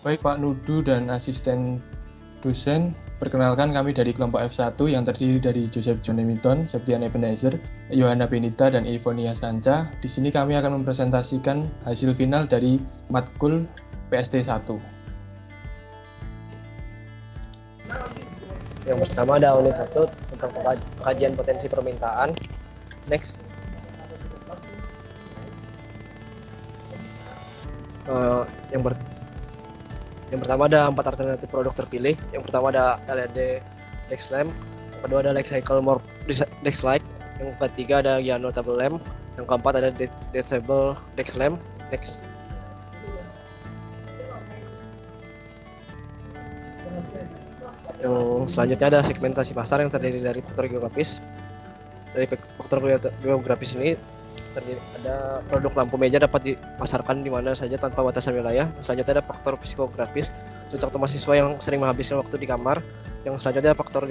Baik Pak Nudu dan asisten dosen, perkenalkan kami dari kelompok F1 yang terdiri dari Joseph John Hamilton, Septian Ebenezer, Yohana Benita, dan Ivonia Sanca. Di sini kami akan mempresentasikan hasil final dari matkul PST 1. Yang pertama ada unit 1 tentang pengkajian potensi permintaan. Next. Yang pertama ada 4 alternatif produk terpilih. Yang pertama ada LED desk lamp, yang kedua ada light cycle more desk light, yang ketiga ada Yano table lamp, yang keempat ada detachable desk lamp. Next. Yang selanjutnya ada segmentasi pasar yang terdiri dari faktor geografis. Dari faktor geografis ini terdiri ada produk lampu meja dapat dipasarkan di mana saja tanpa batasan wilayah. Selanjutnya ada faktor psikografis, cocok untuk mahasiswa yang sering menghabiskan waktu di kamar. Yang selanjutnya ada faktor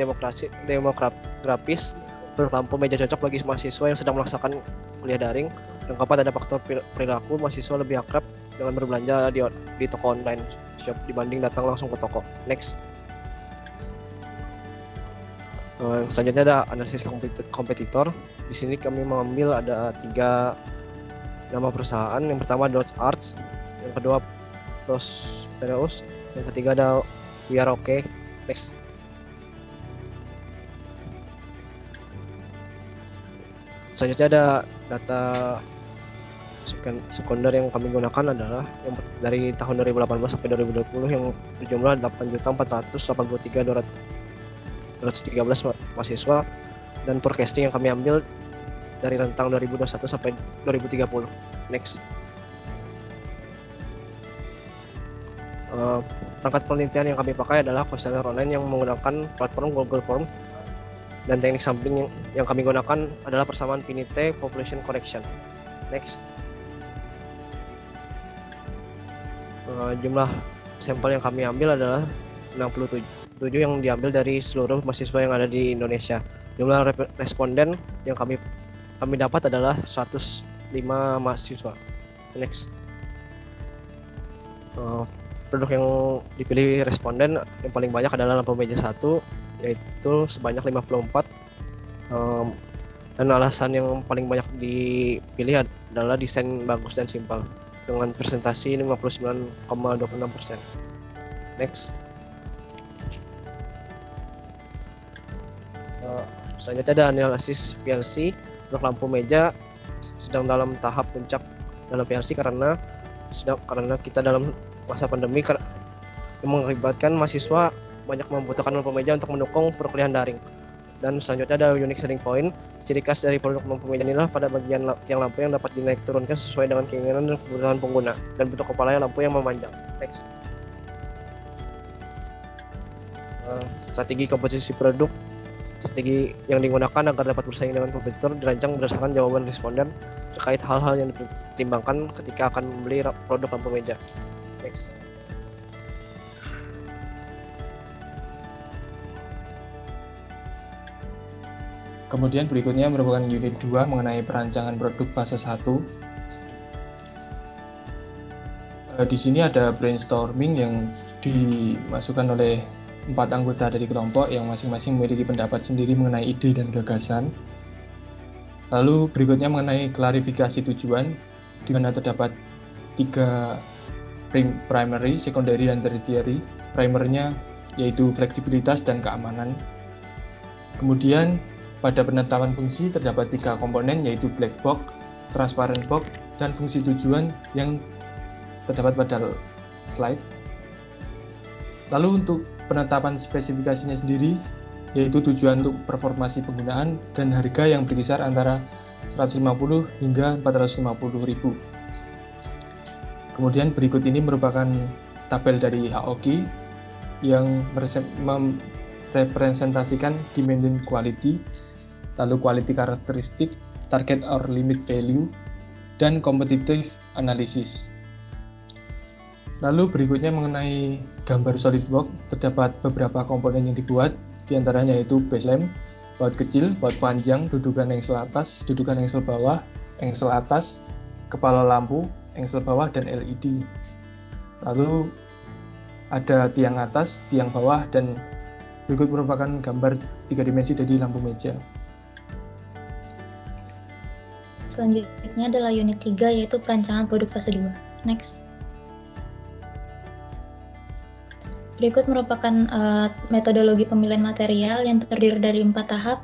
demografis, produk lampu meja cocok bagi mahasiswa yang sedang melaksanakan kuliah daring. Yang keempat ada faktor perilaku, mahasiswa lebih akrab dengan berbelanja di toko online shop dibanding datang langsung ke toko. Next. Selanjutnya ada analisis kompetitor. Di sini kami mengambil ada 3 nama perusahaan. Yang pertama Dodge Arts, yang kedua Prosperous, yang ketiga ada We Are Okay. Next. Selanjutnya ada data sekunder yang kami gunakan adalah yang dari tahun 2018 sampai 2020 yang berjumlah 8.483.213 mahasiswa, dan forecasting yang kami ambil dari rentang 2021 sampai 2030. Next. Perangkat penelitian yang kami pakai adalah kuesioner online yang menggunakan platform Google Form, dan teknik sampling yang kami gunakan adalah persamaan finite population correction. Next. Jumlah sampel yang kami ambil adalah 67 yang diambil dari seluruh mahasiswa yang ada di Indonesia. Jumlah responden yang kami dapat adalah 105 mahasiswa. Next. Produk yang dipilih responden yang paling banyak adalah lampu meja 1, yaitu sebanyak 54. Dan alasan yang paling banyak dipilih adalah desain bagus dan simpel dengan presentasi 59,26%. Next. Selanjutnya ada analisis PLC. Produk lampu meja sedang dalam tahap puncak dalam PLC karena kita dalam masa pandemi yang mengakibatkan mahasiswa banyak membutuhkan lampu meja untuk mendukung perkuliahan daring. Dan selanjutnya ada unique selling point. Ciri khas dari produk lampu meja inilah pada bagian tiang lampu yang dapat dinaik turunkan sesuai dengan keinginan dan kebutuhan pengguna, dan bentuk kepala lampu yang memanjang. Next. Strategi komposisi produk. Strategi yang digunakan agar dapat bersaing dengan kompetitor dirancang berdasarkan jawaban responden terkait hal-hal yang dipertimbangkan ketika akan membeli produk lampu meja. Next. Kemudian berikutnya merupakan unit 2 mengenai perancangan produk fase 1. Di sini ada brainstorming yang dimasukkan oleh 4 anggota dari kelompok yang masing-masing memiliki pendapat sendiri mengenai ide dan gagasan. Lalu berikutnya mengenai klarifikasi tujuan, di mana terdapat 3 primary, secondary, dan tertiary. Primernya yaitu fleksibilitas dan keamanan. Kemudian pada penetapan fungsi terdapat 3 komponen, yaitu black box, transparent box, dan fungsi tujuan yang terdapat pada slide. Lalu untuk penetapan spesifikasinya sendiri, yaitu tujuan untuk performasi penggunaan dan harga yang berkisar antara 150 hingga 450.000. Kemudian berikut ini merupakan tabel dari HOQ yang merepresentasikan demanding quality, lalu quality karakteristik, target or limit value, dan competitive analysis. Lalu berikutnya mengenai gambar SolidWorks, terdapat beberapa komponen yang dibuat, diantaranya yaitu base lamp, baut kecil, baut panjang, dudukan engsel atas, dudukan engsel bawah, engsel atas, kepala lampu, engsel bawah, dan LED. Lalu ada tiang atas, tiang bawah, dan berikut merupakan gambar 3 dimensi dari lampu meja. Selanjutnya adalah unit 3, yaitu perancangan produk fase 2. Next. Berikut merupakan metodologi pemilihan material yang terdiri dari 4 tahap.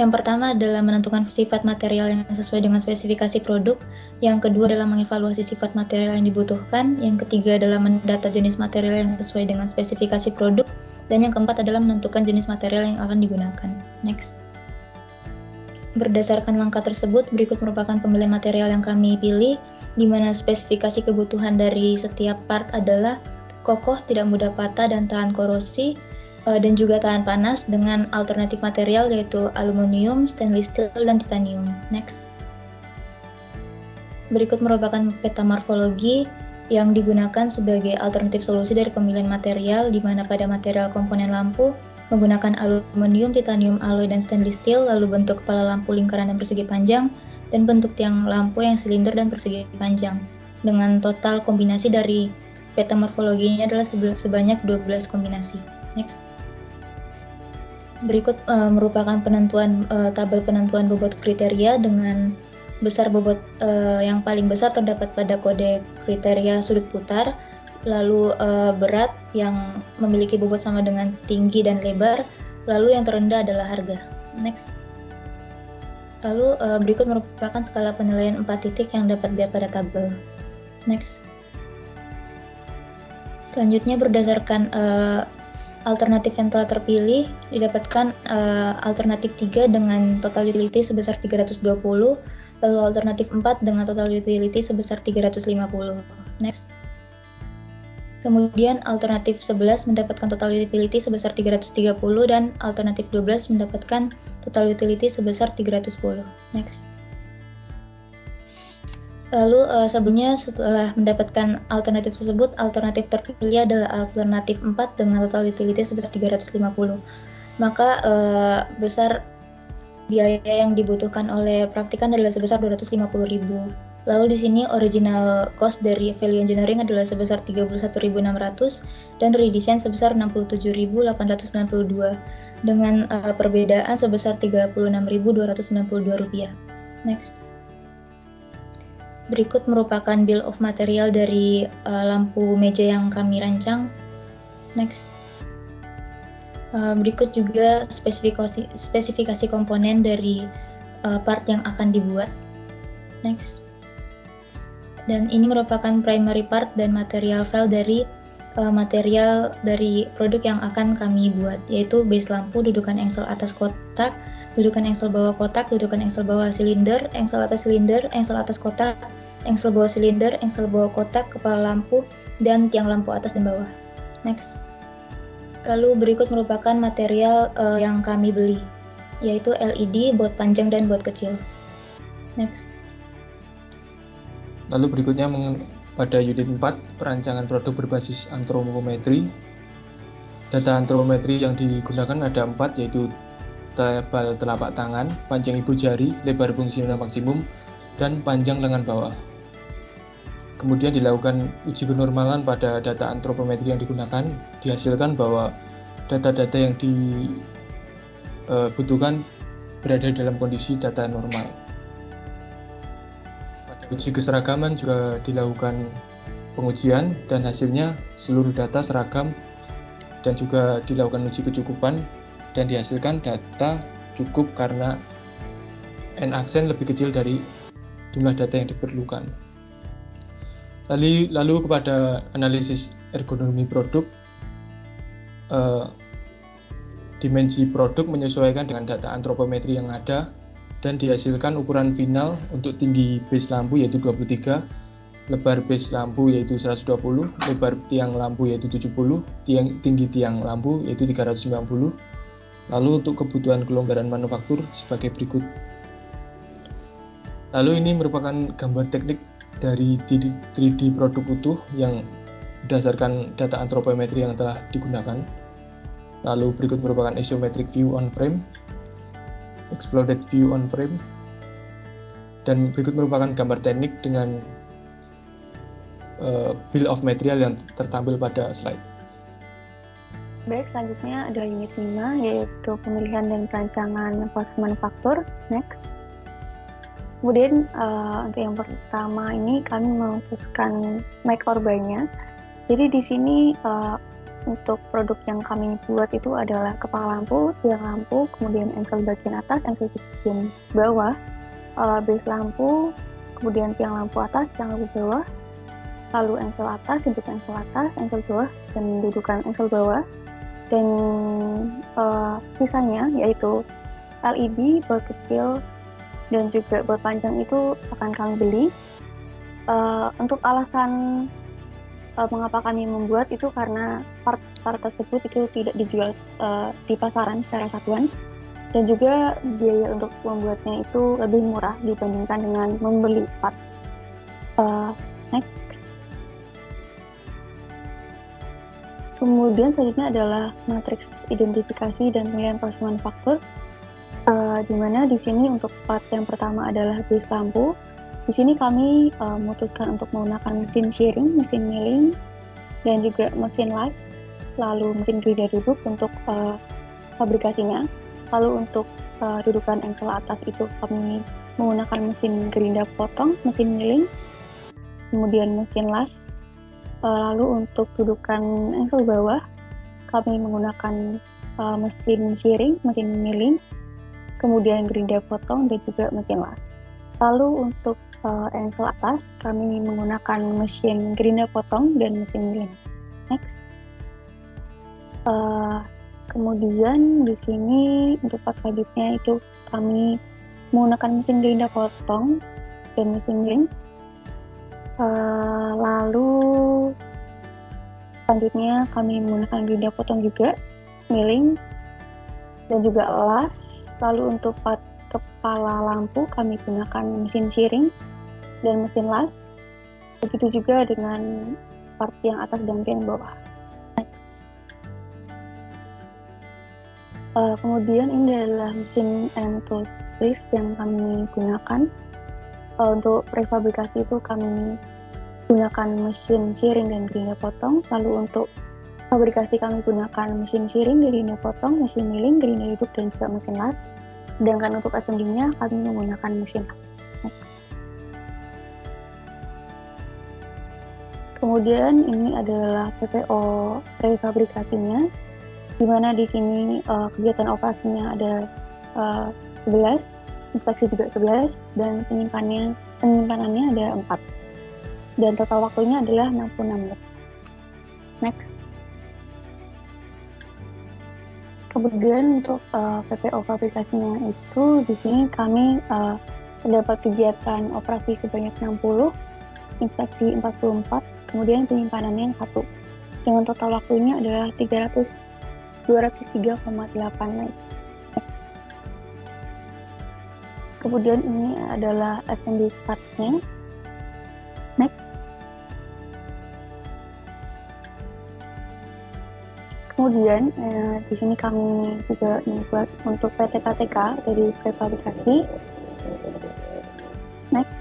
Yang pertama adalah menentukan sifat material yang sesuai dengan spesifikasi produk. Yang kedua adalah mengevaluasi sifat material yang dibutuhkan. Yang ketiga adalah mendata jenis material yang sesuai dengan spesifikasi produk. Dan yang keempat adalah menentukan jenis material yang akan digunakan. Next. Berdasarkan langkah tersebut, berikut merupakan pemilihan material yang kami pilih, di mana spesifikasi kebutuhan dari setiap part adalah kokoh, tidak mudah patah, dan tahan korosi, dan juga tahan panas dengan alternatif material yaitu aluminium, stainless steel, dan titanium. Next. Berikut merupakan peta morfologi yang digunakan sebagai alternatif solusi dari pemilihan material, di mana pada material komponen lampu menggunakan aluminium, titanium, alloy, dan stainless steel, lalu bentuk kepala lampu lingkaran dan persegi panjang, dan bentuk tiang lampu yang silinder dan persegi panjang. Dengan total kombinasi dari peta morfologinya adalah sebanyak 12 kombinasi. Next. Berikut merupakan penentuan tabel penentuan bobot kriteria dengan besar bobot yang paling besar terdapat pada kode kriteria sudut putar, lalu berat yang memiliki bobot sama dengan tinggi dan lebar, lalu yang terendah adalah harga. Next. Lalu berikut merupakan skala penilaian 4 titik yang dapat dilihat pada tabel. Next. Selanjutnya berdasarkan alternatif yang telah terpilih, didapatkan alternatif 3 dengan total utility sebesar 320, lalu alternatif 4 dengan total utility sebesar 350. Next. Kemudian alternatif 11 mendapatkan total utility sebesar 330 dan alternatif 12 mendapatkan total utility sebesar 310. Next. Lalu sebelumnya setelah mendapatkan alternatif tersebut, alternatif terpilih adalah alternatif 4 dengan total utility sebesar 350. Maka besar biaya yang dibutuhkan oleh praktikan adalah sebesar 250.000. Lalu di sini original cost dari value engineering adalah sebesar 31.600 dan redesign sebesar 67.892 dengan perbedaan sebesar 36.292 rupiah. Next. Berikut merupakan bill of material dari lampu meja yang kami rancang. Next. Berikut juga spesifikasi komponen dari part yang akan dibuat. Next. Dan ini merupakan primary part dan material file dari material dari produk yang akan kami buat, yaitu base lampu, dudukan engsel atas kotak, dudukan engsel bawah kotak, dudukan engsel bawah silinder, engsel atas kotak, engsel bawah silinder, engsel bawah kotak, kepala lampu, dan tiang lampu atas dan bawah. Next. Lalu berikut merupakan material yang kami beli, yaitu LED, baut panjang, dan baut kecil. Next. Lalu berikutnya pada unit 4, perancangan produk berbasis antropometri. Data antropometri yang digunakan ada 4, yaitu tebal telapak tangan, panjang ibu jari, lebar fungsional maksimum, dan panjang lengan bawah. Kemudian dilakukan uji kenormalan pada data antropometri yang digunakan, dihasilkan bahwa data-data yang dibutuhkan berada dalam kondisi data normal. Pada uji keseragaman juga dilakukan pengujian dan hasilnya seluruh data seragam, dan juga dilakukan uji kecukupan dan dihasilkan data cukup karena n-aksen lebih kecil dari jumlah data yang diperlukan. Lalu kepada analisis ergonomi produk, dimensi produk menyesuaikan dengan data antropometri yang ada dan dihasilkan ukuran final untuk tinggi base lampu yaitu 23, lebar base lampu yaitu 120, lebar tiang lampu yaitu 70, tinggi tiang lampu yaitu 390. Lalu untuk kebutuhan kelonggaran manufaktur sebagai berikut. Lalu ini merupakan gambar teknik dari 3D produk utuh yang berdasarkan data antropometri yang telah digunakan. Lalu berikut merupakan isometric view on frame, exploded view on frame, dan berikut merupakan gambar teknik dengan bill of material yang tertampil pada slide. Baik, selanjutnya ada unit 5, yaitu pemilihan dan perancangan proses manufaktur. Next. Kemudian untuk yang pertama ini kami memutuskan make or buy-nya. Jadi di sini untuk produk yang kami buat itu adalah kepala lampu, tiang lampu, kemudian engsel bagian atas, engsel bagian bawah, base lampu, kemudian tiang lampu atas, tiang lampu bawah, lalu engsel atas, dudukan engsel atas, engsel bawah, dan dudukan engsel bawah. Dan sisanya yaitu LED, baut kecil, dan juga baut panjang itu akan kami beli. Untuk alasan mengapa kami membuat itu karena part tersebut itu tidak dijual di pasaran secara satuan, dan juga biaya untuk membuatnya itu lebih murah dibandingkan dengan membeli part. Next. Kemudian selanjutnya adalah matriks identifikasi dan pemilihan proses manufaktur, di mana di sini untuk part yang pertama adalah base lampu. Di sini kami memutuskan untuk menggunakan mesin shearing, mesin milling, dan juga mesin las, lalu mesin gerinda duduk untuk fabrikasinya. Lalu untuk dudukan engsel atas itu kami menggunakan mesin gerinda potong, mesin milling, kemudian mesin las. Lalu untuk dudukan engsel bawah kami menggunakan mesin shearing, mesin milling, kemudian gerinda potong, dan juga mesin las. Lalu untuk engsel atas kami menggunakan mesin gerinda potong dan mesin milling. Next. Kemudian di sini untuk part selanjutnya itu kami menggunakan mesin gerinda potong dan mesin milling. Lalu selanjutnya kami menggunakan gerinda potong juga, milling, dan juga las. Lalu untuk part kepala lampu kami gunakan mesin shearing dan mesin las. Begitu juga dengan part yang atas dan yang bawah. Next. Kemudian ini adalah mesin and tools list yang kami gunakan. Untuk prefabrikasi itu kami gunakan mesin shearing dan gerinda potong. Lalu untuk fabrikasi kami gunakan mesin shearing, gerinda potong, mesin milling, gerinda duduk, dan juga mesin las. Sedangkan untuk assembly-nya kami menggunakan mesin las. Next. Kemudian ini adalah PPO prefabrikasinya, di mana di sini kegiatan operasinya ada 11, inspeksi juga 11, dan penyimpanannya ada 4. Dan total waktunya adalah 66 menit. Next. Kemudian untuk PPO fabrikasinya itu di sini kami terdapat kegiatan operasi sebanyak 60, inspeksi 44, kemudian penyimpanannya 1. Dengan total waktunya adalah 203,8 menit. Kemudian ini adalah assembly chart-nya. Next. Kemudian di sini kami juga membuat untuk PTKTK dari prefabrikasi. Next.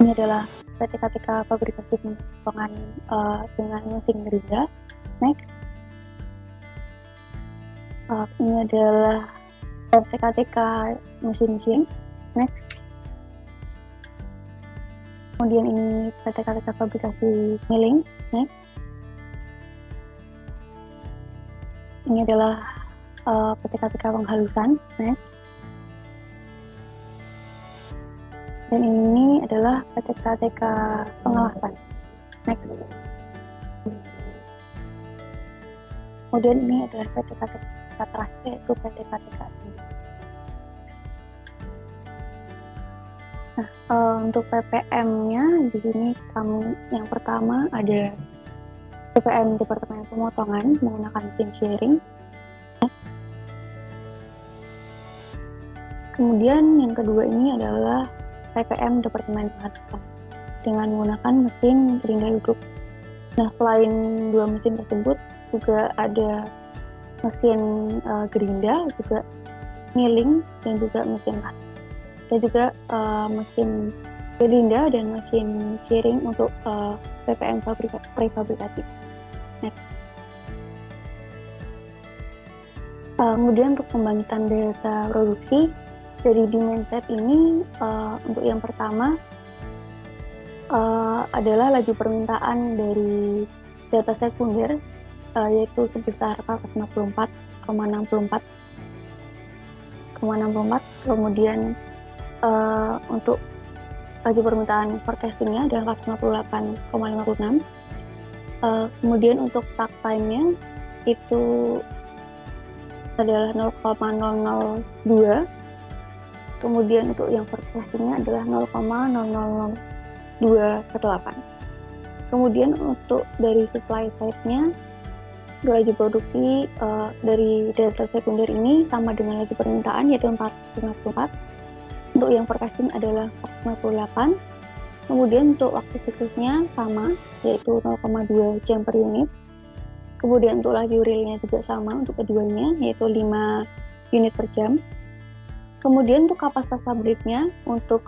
Ini adalah PTKTK fabrikasi pemotongan dengan mesin gerinda. Next. Ini adalah PTKTK mesin shearing. Next. Kemudian ini PTKTK fabrikasi milling. Next. Ini adalah PTKTK penghalusan. Next. Dan ini adalah PTKTK pengelasan. Next. Kemudian ini adalah PTKTK terakhir, yaitu PTKTK assembly. Nah, untuk PPM-nya di sini kami yang pertama ada PPM Departemen Pemotongan menggunakan mesin shearing. Next. Kemudian yang kedua ini adalah PPM Departemen Pengadaan dengan menggunakan mesin gerinda duduk. Nah, selain dua mesin tersebut juga ada mesin gerinda, juga milling, dan juga mesin las. Dan juga mesin gerinda dan mesin shearing untuk PPM prefabrikasi. Next. Kemudian untuk pembangkitan data produksi dari demand side ini, untuk yang pertama adalah laju permintaan dari data sekunder, yaitu sebesar 454,64. Kemudian untuk laju permintaan forecastingnya adalah 458,56. Kemudian untuk takt time-nya itu adalah 0,002. Kemudian untuk yang forecastingnya adalah 0,000218. Kemudian untuk dari supply side-nya, laju produksi dari data sekunder ini sama dengan laju permintaan, yaitu 454. Untuk yang forecasting adalah 458. Kemudian untuk waktu siklusnya sama, yaitu 0,2 jam per unit. Kemudian untuk laju realnya juga sama untuk keduanya, yaitu 5 unit per jam. Kemudian untuk kapasitas pabriknya untuk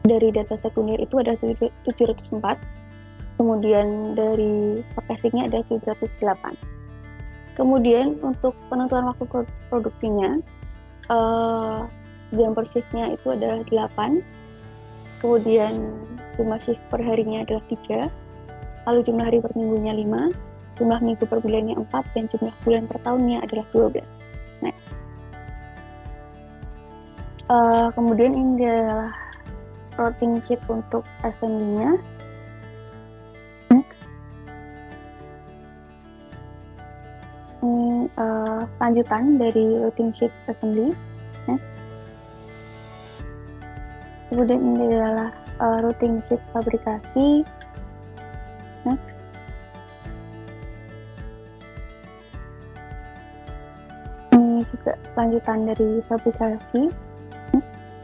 dari data sekunder itu ada 704. Kemudian dari forecastingnya ada 708. Kemudian untuk penentuan waktu produksinya, jam per shift-nya itu adalah 8. Kemudian jumlah shift per harinya adalah 3. Lalu jumlah hari per minggunya 5. Jumlah minggu per bulannya 4, dan jumlah bulan per tahunnya adalah 12. Next. Kemudian ini adalah routing sheet untuk assembly-nya. Next. Ini lanjutan dari routing sheet assembly. Next. Kemudian ini adalah routing sheet fabrikasi. Next. Ini juga lanjutan dari fabrikasi. Next.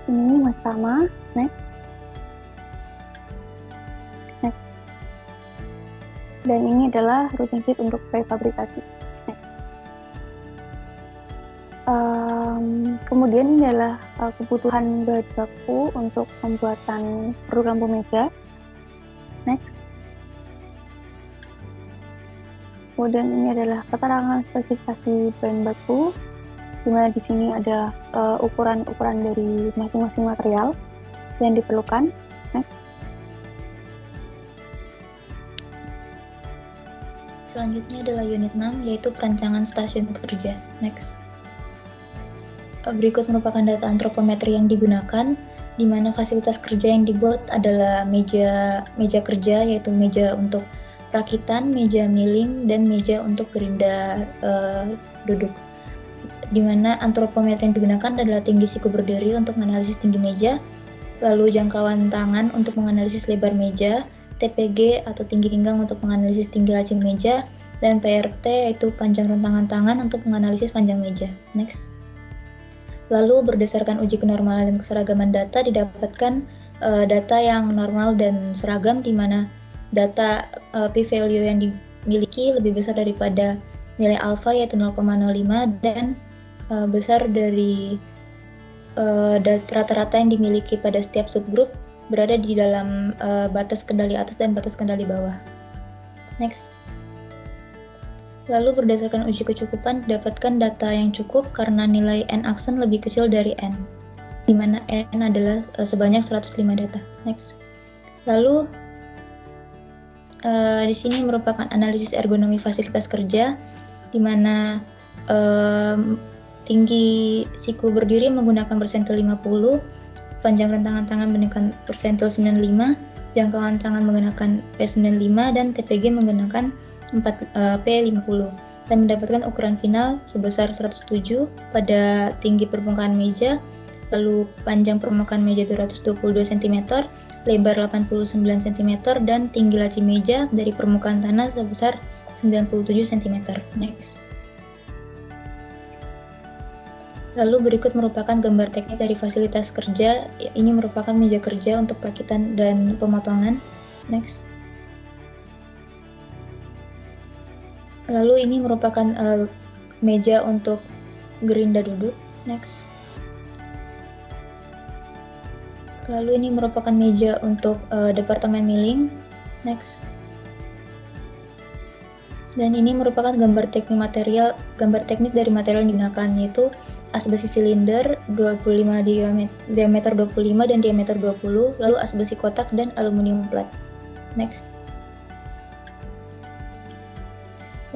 Ini masih sama. Next. Next. Dan ini adalah routing sheet untuk prefabrikasi. Kemudian ini adalah kebutuhan bahan baku untuk pembuatan produk lampu meja. Next. Kemudian ini adalah keterangan spesifikasi bahan baku, di mana di sini ada ukuran-ukuran dari masing-masing material yang diperlukan. Next. Selanjutnya adalah unit 6, yaitu perancangan stasiun kerja. Next. Berikut merupakan data antropometri yang digunakan, di mana fasilitas kerja yang dibuat adalah meja kerja, yaitu meja untuk rakitan, meja milling, dan meja untuk gerinda duduk. Di mana antropometri yang digunakan adalah tinggi siku berdiri untuk menganalisis tinggi meja, lalu jangkauan tangan untuk menganalisis lebar meja, TPG atau tinggi pinggang untuk menganalisis tinggi laci meja, dan PRT yaitu panjang rentangan tangan untuk menganalisis panjang meja. Next. Lalu berdasarkan uji kenormalan dan keseragaman data didapatkan data yang normal dan seragam, di mana data p-value yang dimiliki lebih besar daripada nilai alfa yaitu 0,05 dan besar dari rata-rata yang dimiliki pada setiap subgrup berada di dalam batas kendali atas dan batas kendali bawah. Next. Lalu berdasarkan uji kecukupan didapatkan data yang cukup karena nilai n aksen lebih kecil dari n, di mana n adalah sebanyak 105 data. Next. Lalu di sini merupakan analisis ergonomi fasilitas kerja, di mana tinggi siku berdiri menggunakan persentil 50, panjang rentangan tangan menggunakan persentil 95, jangkauan tangan menggunakan P95, dan TPG menggunakan P50, dan mendapatkan ukuran final sebesar 107 pada tinggi permukaan meja, lalu panjang permukaan meja 222 cm, lebar 89 cm, dan tinggi laci meja dari permukaan tanah sebesar 97 cm. Next. Lalu berikut merupakan gambar teknik dari fasilitas kerja. Ini merupakan meja kerja untuk perakitan dan pemotongan. Next. Lalu ini merupakan meja untuk gerinda duduk. Next. Lalu ini merupakan meja untuk departemen milling. Next. Dan ini merupakan gambar teknik dari material yang digunakan, yaitu as besi silinder 25 diameter 25 dan diameter 20, lalu as besi kotak dan aluminium plat. Next.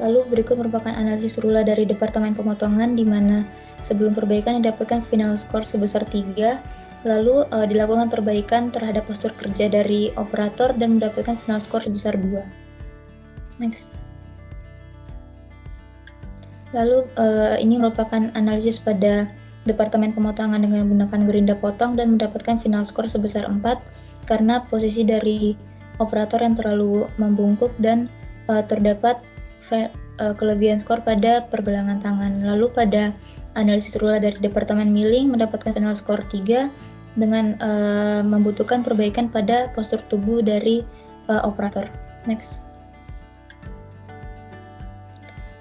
Lalu berikut merupakan analisis rula dari departemen pemotongan, di mana sebelum perbaikan didapatkan final score sebesar 3, lalu dilakukan perbaikan terhadap postur kerja dari operator dan mendapatkan final score sebesar 2. Next. Lalu ini merupakan analisis pada departemen pemotongan dengan menggunakan gerinda potong dan mendapatkan final score sebesar 4 karena posisi dari operator yang terlalu membungkuk dan terdapat kelebihan skor pada pergelangan tangan. Lalu pada analisis rula dari departemen milling mendapatkan final score 3 dengan membutuhkan perbaikan pada postur tubuh dari operator. Next.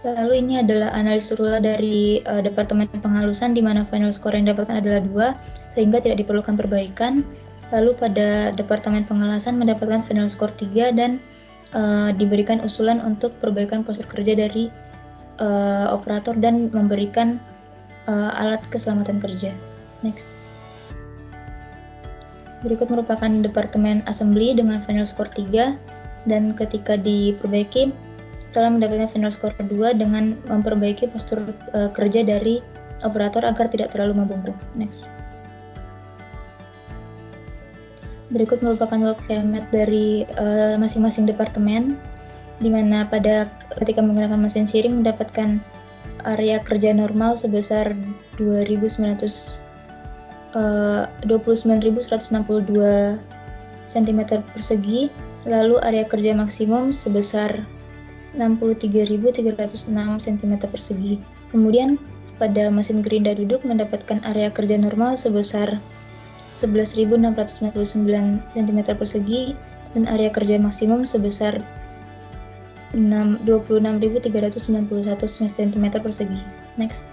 Lalu ini adalah analisis rula dari departemen penghalusan, di mana final score yang didapatkan adalah 2 sehingga tidak diperlukan perbaikan. Lalu pada departemen pengelasan mendapatkan final score 3 dan diberikan usulan untuk perbaikan postur kerja dari operator dan memberikan alat keselamatan kerja. Next. Berikut merupakan departemen assembly dengan final score 3 dan ketika diperbaiki telah mendapatkan final score 2 dengan memperbaiki postur kerja dari operator agar tidak terlalu membungkuk. Next. Berikut merupakan work PMAT dari masing-masing departemen, di mana ketika menggunakan mesin shearing mendapatkan area kerja normal sebesar 29.162 cm persegi, lalu area kerja maksimum sebesar 63.306 cm persegi. Kemudian pada mesin gerinda duduk mendapatkan area kerja normal sebesar 11.699 cm persegi dan area kerja maksimum sebesar 26.391 cm persegi. Next.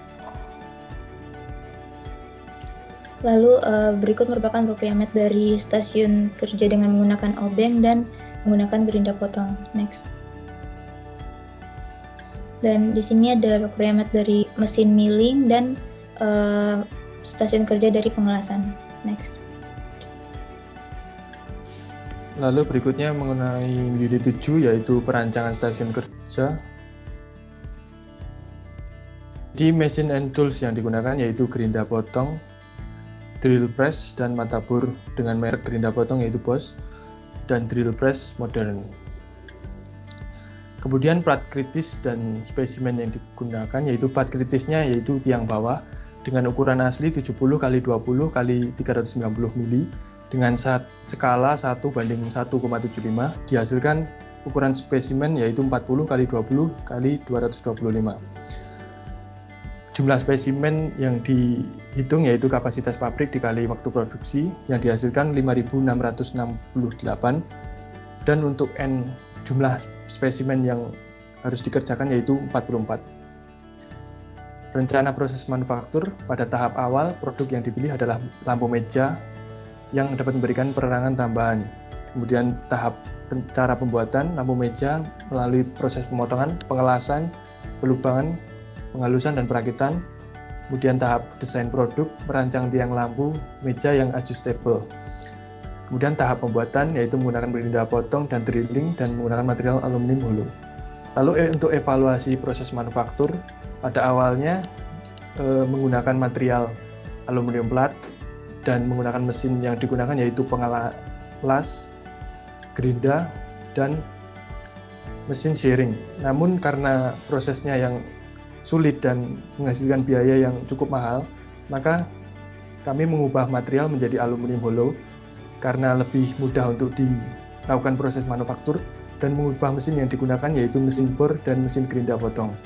Lalu berikut merupakan propriamet dari stasiun kerja dengan menggunakan obeng dan menggunakan gerinda potong. Next. Dan di sini ada propriamet dari mesin milling dan stasiun kerja dari pengelasan. Next. Lalu berikutnya mengenai unit 7, yaitu perancangan stasiun kerja. Di mesin and tools yang digunakan yaitu gerinda potong, drill press, dan mata bor dengan merek gerinda potong yaitu Bosch, dan drill press modern. Kemudian plat kritis dan spesimen yang digunakan yaitu plat kritisnya yaitu tiang bawah dengan ukuran asli 70 x 20 x 390 mm dengan skala 1:1,75, dihasilkan ukuran spesimen yaitu 40 x 20 x 225. Jumlah spesimen yang dihitung yaitu kapasitas pabrik dikali waktu produksi yang dihasilkan 5.668, dan untuk N jumlah spesimen yang harus dikerjakan yaitu 44. Rencana proses manufaktur pada tahap awal, produk yang dipilih adalah lampu meja yang dapat memberikan penerangan tambahan. Kemudian tahap cara pembuatan lampu meja melalui proses pemotongan, pengelasan, pelubangan, penghalusan, dan perakitan. Kemudian tahap desain produk, merancang tiang lampu meja yang adjustable. Kemudian tahap pembuatan yaitu menggunakan gerinda potong dan drilling dan menggunakan material aluminium hollow. Lalu untuk evaluasi proses manufaktur, pada awalnya menggunakan material aluminium plat dan menggunakan mesin yang digunakan yaitu pengelas, gerinda, dan mesin shearing. Namun karena prosesnya yang sulit dan menghasilkan biaya yang cukup mahal, maka kami mengubah material menjadi aluminium hollow karena lebih mudah untuk dilakukan proses manufaktur, dan mengubah mesin yang digunakan yaitu mesin bor dan mesin gerinda potong.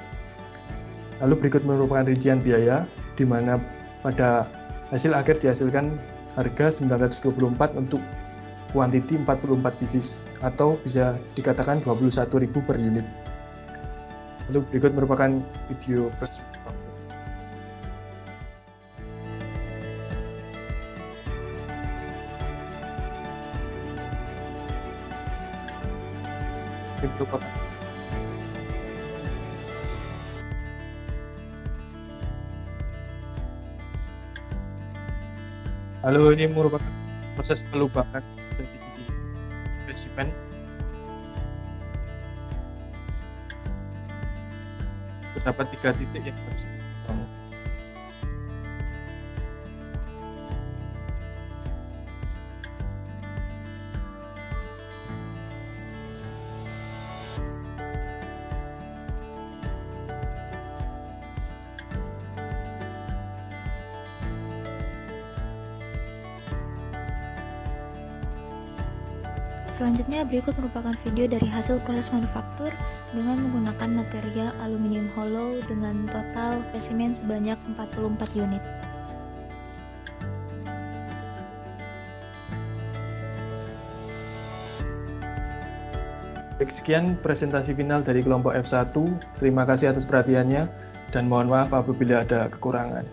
Lalu berikut merupakan rincian biaya, di mana pada hasil akhir dihasilkan harga 924 untuk kuantiti 44 pieces atau bisa dikatakan 21.000 per unit. Lalu berikut merupakan video Ini merupakan Halo, ini merupakan proses pelubangan dari spesimen. Terdapat 3 titik yang harus dibangun. Selanjutnya berikut merupakan video dari hasil proses manufaktur dengan menggunakan material aluminium hollow dengan total spesimen sebanyak 44 unit. Baik, sekian presentasi final dari kelompok F1. Terima kasih atas perhatiannya dan mohon maaf apabila ada kekurangan.